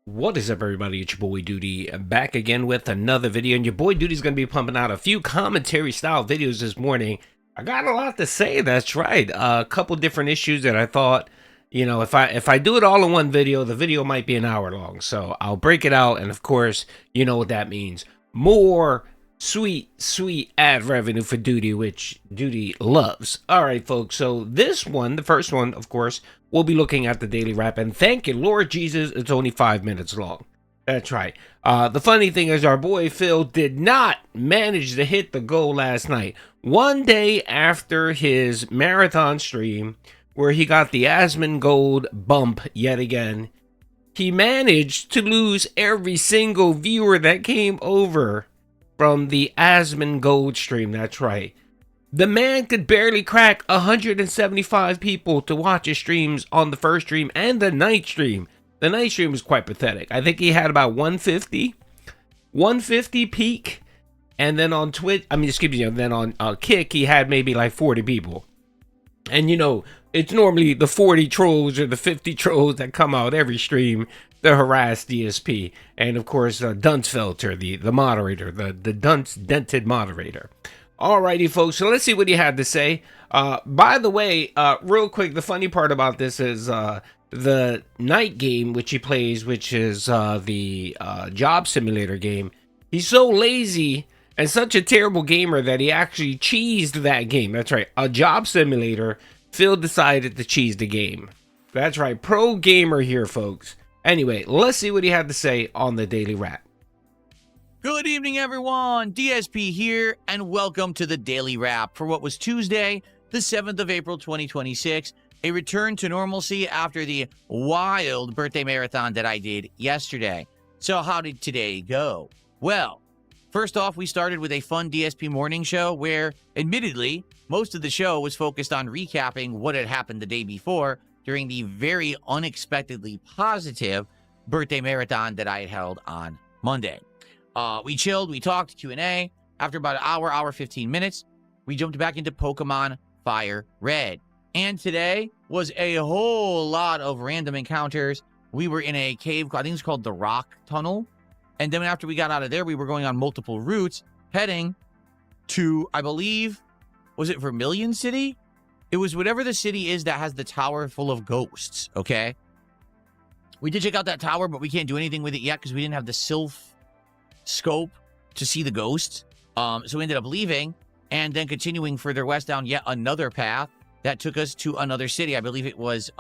What is up, everybody? It's your boy Doody back again with another video, and your boy Doody's going to be pumping out a few commentary style videos this morning. I got a lot to say. That's right. A couple different issues that I thought, if I do it all in one video, the video might be an hour long. So I'll break it out, and of course, you know what that means. More sweet ad revenue for Doody, which Doody loves. All right, folks. So this one, the first one, of course, we'll be looking at the daily wrap, and thank you, Lord Jesus, it's only 5 minutes long. That's right. The funny thing is, our boy Phil did not manage to hit the goal last night. One day after his marathon stream, where he got the Asmon Gold bump yet again, he managed to lose every single viewer that came over from the Asmon Gold stream. That's right. The man could barely crack 175 people to watch his streams on the first stream and the night stream. The night stream was quite pathetic. I think he had about 150 peak. And then on Twitch, then on Kick, he had maybe like 40 people. And it's normally the 40 trolls or the 50 trolls that come out every stream to harass DSP. And of course, Duncefelter, the moderator, the dented moderator. Alrighty, folks, so let's see what he had to say. By the way, real quick, the funny part about this is the night game which he plays, which is the job simulator game. He's so lazy and such a terrible gamer that he actually cheesed that game. That's right, a job simulator. Phil decided to cheese the game. That's right, pro gamer here, folks. Anyway, let's see what he had to say on the daily wrap. Good evening, everyone. DSP here, and welcome to the Daily Wrap for what was Tuesday, the 7th of April, 2026, a return to normalcy after the wild birthday marathon that I did yesterday. So how did today go? Well, first off, we started with a fun DSP morning show where, admittedly, most of the show was focused on recapping what had happened the day before during the very unexpectedly positive birthday marathon that I had held on Monday. We chilled, we talked, Q&A. After about an hour 15 minutes, we jumped back into Pokemon Fire Red. And today was a whole lot of random encounters. We were in a cave, I think it's called the Rock Tunnel. And then after we got out of there, we were going on multiple routes, heading to, I believe, was it Vermilion City? It was whatever the city is that has the tower full of ghosts, okay? We did check out that tower, but we can't do anything with it yet because we didn't have the Sylph scope to see the ghosts. So we ended up leaving and then continuing further west down yet another path that took us to another city. I believe it was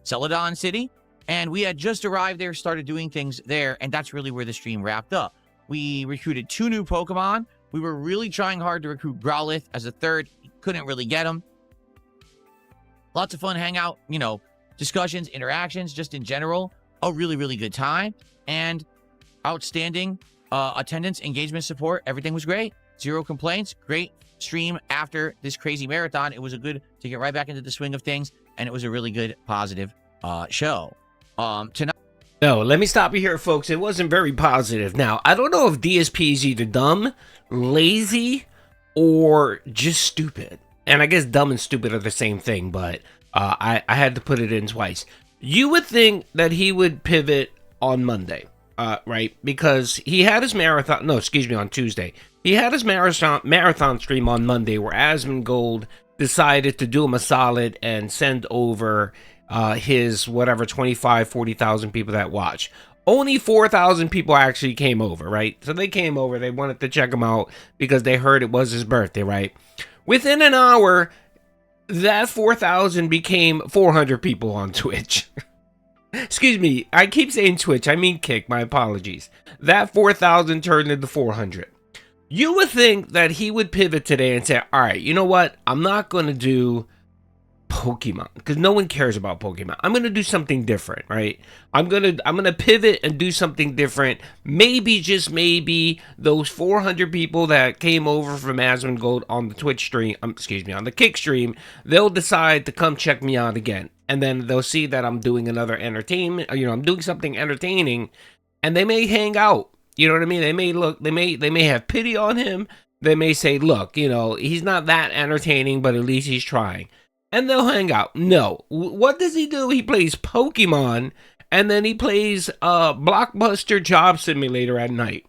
Celadon City. And we had just arrived there, started doing things there, and that's really where the stream wrapped up. We recruited 2 new Pokemon. We were really trying hard to recruit Growlithe as a third. Couldn't really get him. Lots of fun hangout, discussions, interactions, just in general. A really, really good time. And outstanding attendance, engagement, support. Everything was great. 0 complaints. Great stream after this crazy marathon. It was a good to get right back into the swing of things, and it was a really good, positive show. Tonight. No, let me stop you here, folks. It wasn't very positive. Now, I don't know if DSP is either dumb, lazy, or just stupid. And I guess dumb and stupid are the same thing, but I had to put it in twice. You would think that he would pivot on Monday. Right, because he had his on Tuesday. He had his marathon stream on Monday where Asmon Gold decided to do him a solid and send over his whatever 40,000 people that watch. Only 4,000 people actually came over, right? So they came over, they wanted to check him out because they heard it was his birthday, right? Within an hour, that 4,000 became 400 people on Twitch. Excuse me, I keep saying Twitch, I mean Kick, my apologies. That 4,000 turned into 400. You would think that he would pivot today and say, all right, you know what? I'm not going to do Pokemon because no one cares about Pokemon. I'm going to do something different, right? I'm going to pivot and do something different. Maybe, just maybe, those 400 people that came over from Asmon Gold on the Twitch stream, on the Kick stream, they'll decide to come check me out again. And then they'll see that I'm doing another entertainment, I'm doing something entertaining, and they may hang out. You know what I mean? They may have pity on him. They may say, look, he's not that entertaining, but at least he's trying. And they'll hang out. No. What does he do? He plays Pokemon and then he plays Blockbuster Job Simulator at night.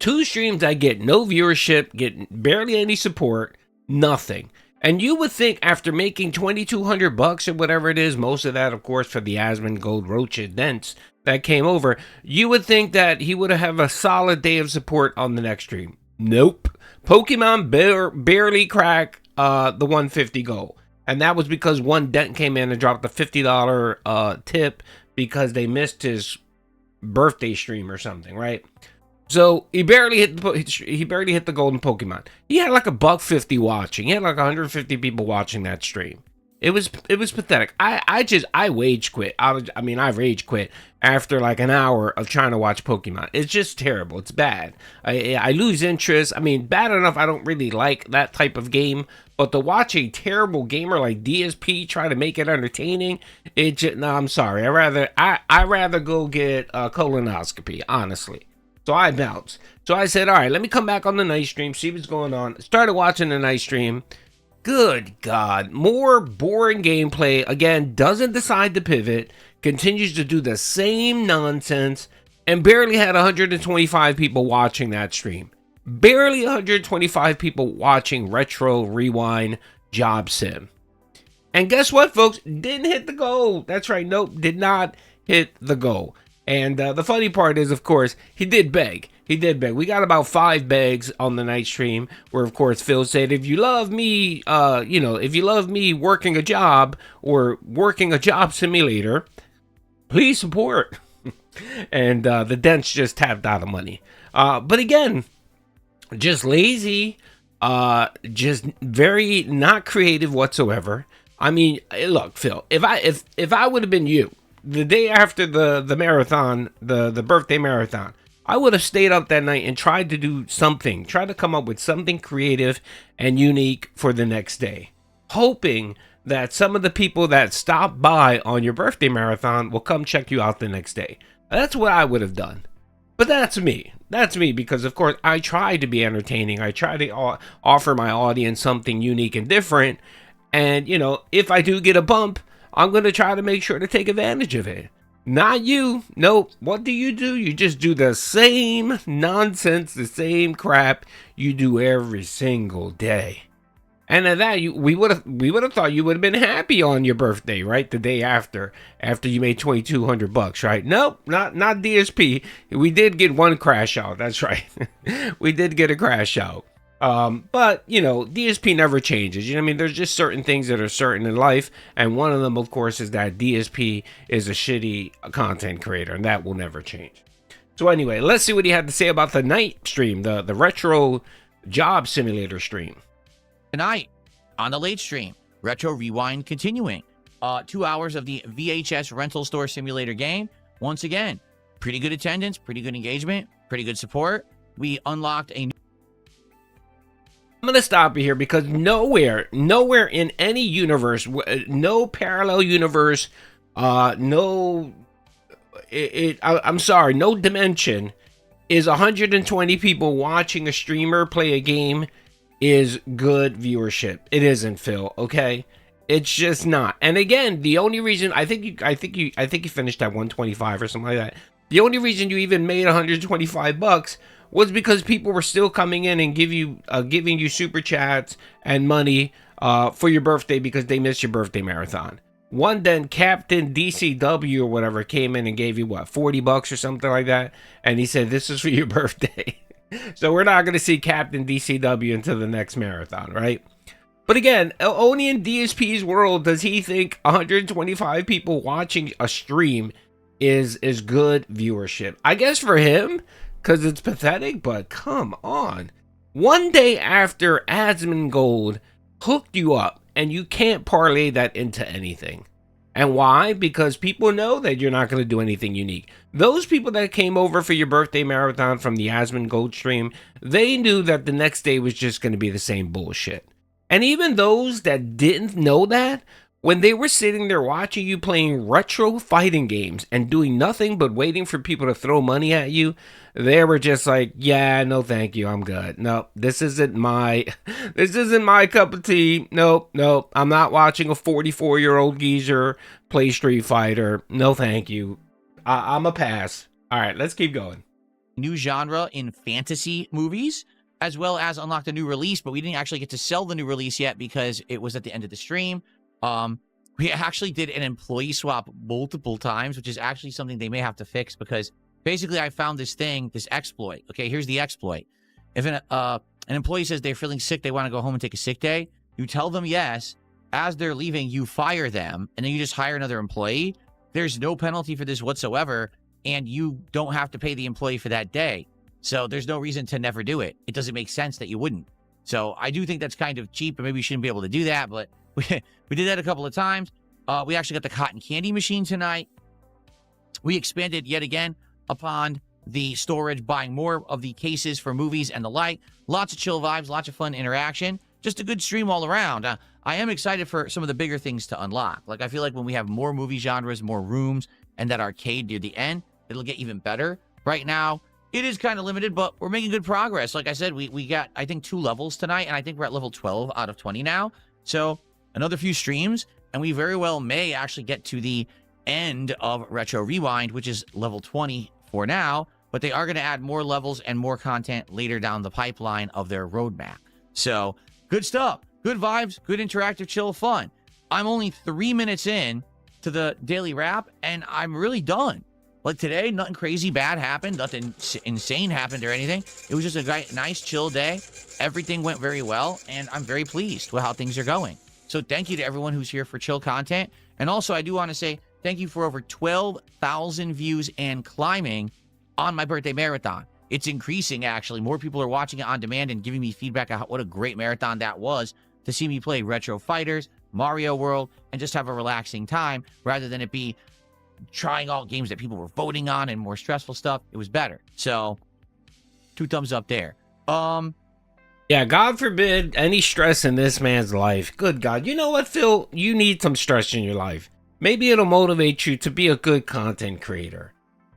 2 streams that get no viewership, get barely any support, nothing. And you would think after making $2,200 or whatever it is, most of that, of course, for the Asmongold Roaches dents that came over, you would think that he would have a solid day of support on the next stream. Nope. Pokemon barely cracked the 150 goal. And that was because one dent came in and dropped a $50 tip because they missed his birthday stream or something, right? So he barely hit the golden Pokemon. He had like $150 watching. He had like 150 people watching that stream. It was pathetic. I rage quit. I rage quit after like an hour of trying to watch Pokemon. It's just terrible. It's bad. I lose interest. I mean, bad enough I don't really like that type of game, but to watch a terrible gamer like DSP try to make it entertaining, I'm sorry. I rather go get a colonoscopy, honestly. So I bounced. So I said, all right, let me come back on the night stream, see what's going on. Started watching the night stream. Good God. More boring gameplay. Again, doesn't decide to pivot. Continues to do the same nonsense. And barely had 125 people watching that stream. Barely 125 people watching Retro Rewind Job Sim. And guess what, folks? Didn't hit the goal. That's right. Nope, did not hit the goal. And the funny part is, of course, he did beg. He did beg. We got about 5 begs on the night stream where, of course, Phil said, if you love me, if you love me working a job or working a job simulator, please support. And the dents just tapped out of money. But again, just lazy, just very not creative whatsoever. I mean, look, Phil, if I would have been you, the day after the marathon, the birthday marathon, I would have stayed up that night and tried to do something, try to come up with something creative and unique for the next day, hoping that some of the people that stopped by on your birthday marathon will come check you out the next day. That's what I would have done. But that's me. That's me because, of course, I try to be entertaining. I try to offer my audience something unique and different. And, if I do get a bump, I'm going to try to make sure to take advantage of it. Not you. Nope. What do? You just do the same nonsense, the same crap you do every single day. And at that, we would have thought you would have been happy on your birthday, right? The day after you made $2,200, right? Nope, not DSP. We did get one crash out. That's right. We did get a crash out. But, DSP never changes. There's just certain things that are certain in life. And one of them, of course, is that DSP is a shitty content creator. And that will never change. So anyway, let's see what he had to say about the night stream, the retro job simulator stream. Tonight, on the late stream, Retro Rewind continuing. 2 hours of the VHS rental store simulator game. Once again, pretty good attendance, pretty good engagement, pretty good support. We unlocked a new... I'm going to stop you here because nowhere in any universe, no parallel universe, no dimension is 120 people watching a streamer play a game is good viewership. It isn't, Phil, okay? It's just not. And again, the only reason I think you finished at 125 or something like that. The only reason you even made $125 was because people were still coming in and giving you super chats and money for your birthday because they missed your birthday marathon. One then Captain DCW or whatever came in and gave you $40 or something like that, and he said this is for your birthday. So we're not going to see Captain DCW until the next marathon, right? But again, only in DSP's world does he think 125 people watching a stream is good viewership. I guess for him, because it's pathetic, but come on. One day after Asmongold hooked you up, and you can't parlay that into anything. And why? Because people know that you're not going to do anything unique. Those people that came over for your birthday marathon from the Asmongold stream, they knew that the next day was just going to be the same bullshit. And even those that didn't know that when they were sitting there watching you playing retro fighting games and doing nothing but waiting for people to throw money at you, they were just like, yeah, no thank you, I'm good. No, this isn't my this isn't my cup of tea. Nope. I'm not watching a 44-year-old geezer play Street Fighter. No thank you. I'm a pass. All right, let's keep going. New genre in fantasy movies, as well as unlocked a new release, but we didn't actually get to sell the new release yet because it was at the end of the stream. We actually did an employee swap multiple times, which is actually something they may have to fix, because basically I found this exploit. Okay, here's the exploit. If an employee says they're feeling sick, they want to go home and take a sick day, you tell them yes. As they're leaving, you fire them, and then you just hire another employee. There's no penalty for this whatsoever, and you don't have to pay the employee for that day. So there's no reason to never do it. It doesn't make sense that you wouldn't. So I do think that's kind of cheap, and maybe we shouldn't be able to do that, but we did that a couple of times. We actually got the cotton candy machine tonight. We expanded yet again upon the storage, buying more of the cases for movies and the like. Lots of chill vibes, lots of fun interaction. Just a good stream all around. I am excited for some of the bigger things to unlock. Like, I feel like when we have more movie genres, more rooms, and that arcade near the end, it'll get even better. Right now, it is kind of limited, but we're making good progress. Like I said, we got, I think, 2 levels tonight, and I think we're at level 12 out of 20 now. So another few streams, and we very well may actually get to the end of Retro Rewind, which is level 20 for now, but they are going to add more levels and more content later down the pipeline of their roadmap. So good stuff, good vibes, good interactive, chill fun. I'm only 3 minutes in to the daily wrap, and I'm really done. Like today, nothing crazy bad happened, nothing insane happened or anything. It was just a nice chill day. Everything went very well, and I'm very pleased with how things are going. So thank you to everyone who's here for chill content. And also, I do want to say thank you for over 12,000 views and climbing on my birthday marathon. It's increasing, actually. More people are watching it on demand and giving me feedback on what a great marathon that was, to see me play Retro Fighters, Mario World, and just have a relaxing time rather than it be trying all games that people were voting on and more stressful stuff. It was better. So 2 thumbs up there. Yeah, God forbid any stress in this man's life. Good God. You know what, Phil? You need some stress in your life. Maybe it'll motivate you to be a good content creator.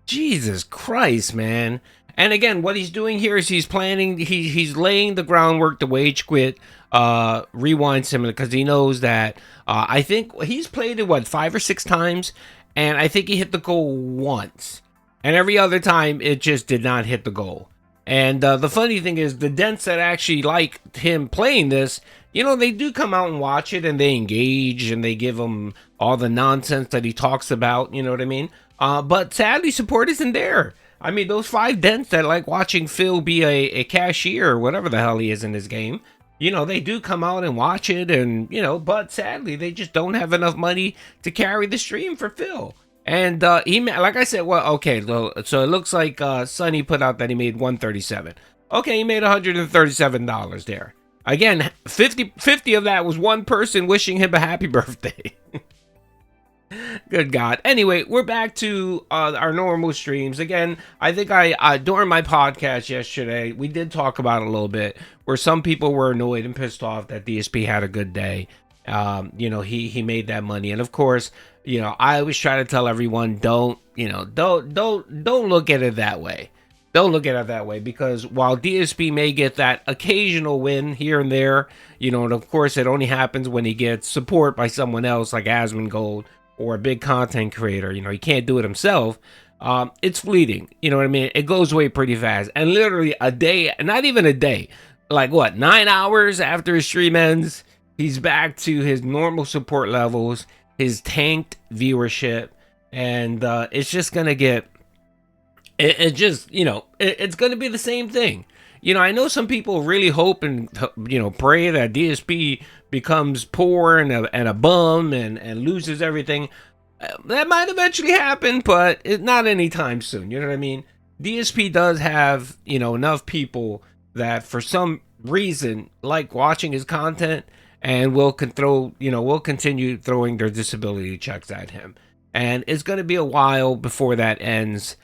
Jesus Christ, man. And again, what he's doing here is he's laying the groundwork to wage quit Rewind Simulator, because he knows that I think he's played it, 5 or 6 times, and I think he hit the goal once. And every other time, it just did not hit the goal. And the funny thing is, the dents that actually like him playing this, you know, they do come out and watch it, and they engage, and they give him all the nonsense that he talks about, you know what I mean? But sadly, support isn't there. I mean, those 5 dents that like watching Phil be a cashier or whatever the hell he is in his game, you know, they do come out and watch it, and, you know, but sadly, they just don't have enough money to carry the stream for Phil. And he, like I said, well, okay, so it looks like Sonny put out that he made $137. Okay, he made $137 there. Again, 50 of that was one person wishing him a happy birthday. Good God. Anyway, we're back to our normal streams. Again, I think I during my podcast yesterday, we did talk about it a little bit, where some people were annoyed and pissed off that DSP had a good day. You know, he made that money. And of course, you know, I always try to tell everyone, don't look at it that way. Don't look at it that way, because while DSP may get that occasional win here and there, you know, and of course it only happens when he gets support by someone else like Asmongold or a big content creator. You know, he can't do it himself. It's fleeting. You know what I mean? It goes away pretty fast. And literally a day, not even a day, like 9 hours after his stream ends, he's back to his normal support levels, his tanked viewership, and it's just gonna get, it's gonna be the same thing. You know, I know some people really hope and, you know, pray that DSP becomes poor and a bum and loses everything. That might eventually happen, but it's not anytime soon. You know what I mean? DSP does have, you know, enough people that for some reason like watching his content and will continue throwing their disability checks at him. And it's going to be a while before that ends.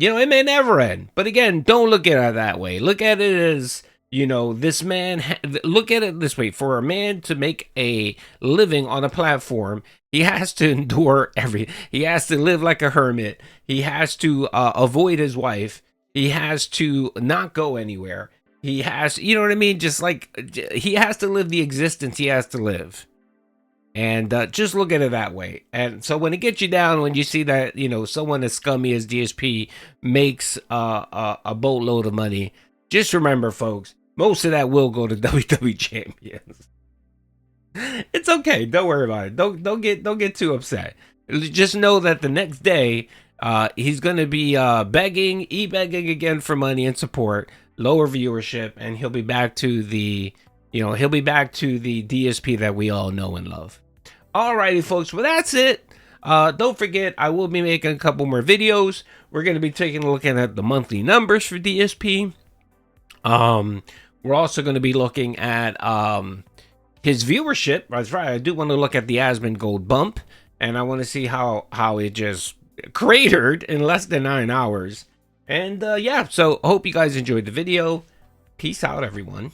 You know, it may never end. But again, don't look at it that way. Look at it as, You know, this man, look at it this way: for a man to make a living on a platform, he has to endure he has to live like a hermit. He has to avoid his wife. He has to not go anywhere. He has, you know what I mean? Just like he has to live the existence he has to live. And just look at it that way. And so when it gets you down, when you see that, you know, someone as scummy as DSP makes a boatload of money, just remember, folks, most of that will go to WWE champions. It's okay. Don't worry about it. Don't get too upset. Just know that the next day, he's gonna be begging again for money and support, lower viewership, and he'll be back to the DSP that we all know and love. Alrighty, folks. Well, that's it. Don't forget, I will be making a couple more videos. We're gonna be taking a look at the monthly numbers for DSP. We're also going to be looking at his viewership. That's right. I do want to look at the Asmon Gold bump, and I want to see how it just cratered in less than 9 hours. And yeah, so hope you guys enjoyed the video. Peace out, everyone.